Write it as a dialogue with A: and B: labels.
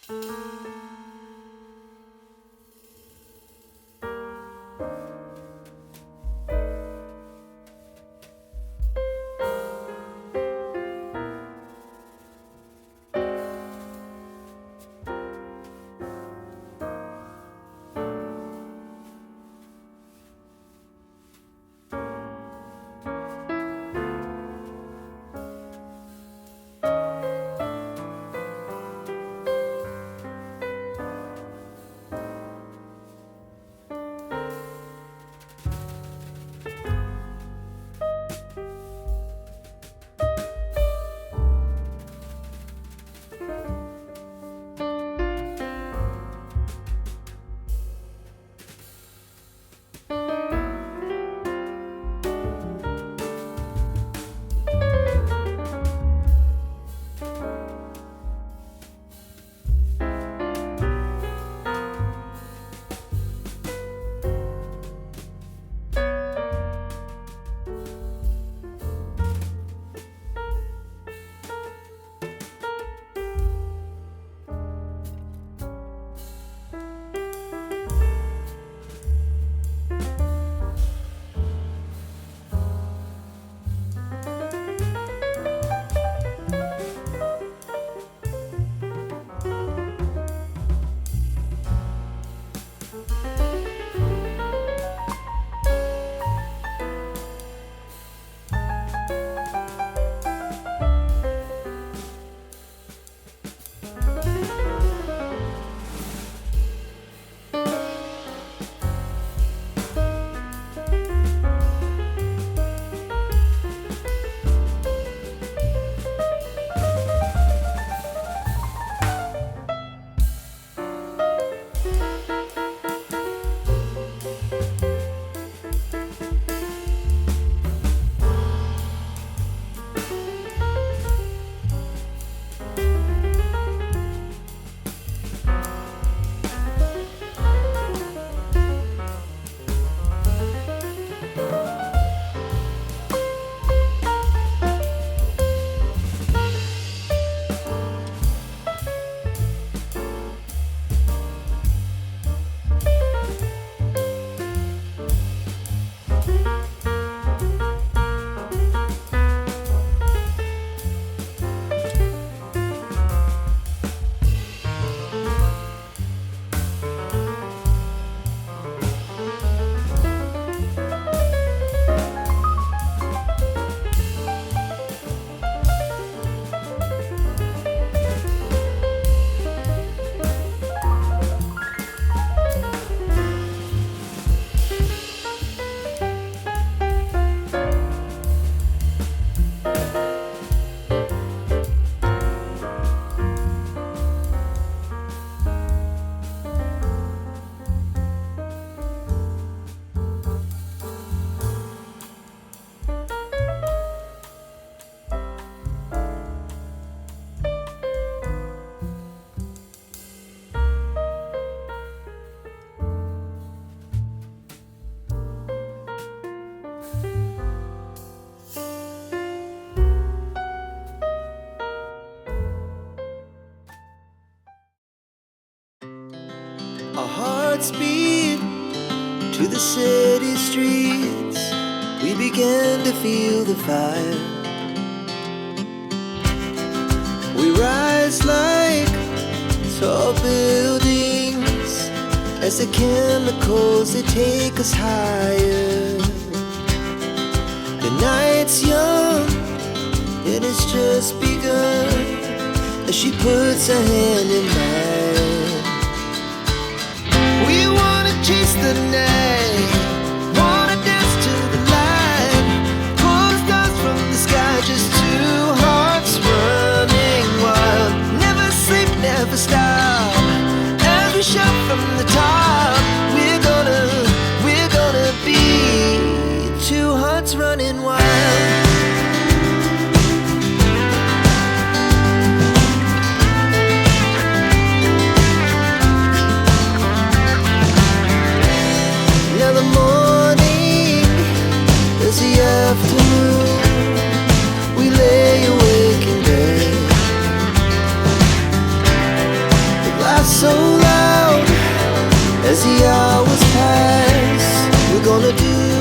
A: Our hearts beat to the city streets. We began to feel the fire. We rise like tall buildings as the chemicals, they take us higher. The night's young and it's just begun as she puts her hand in mine. We wanna chase the night, wanna dance to the light, pull the stars from the sky, just two hearts running wild. Never sleep, never stop, as we shout from the top. We're gonna be two hearts running wild. Afternoon, we lay awake in bed, but so loud as the hours pass. We're gonna do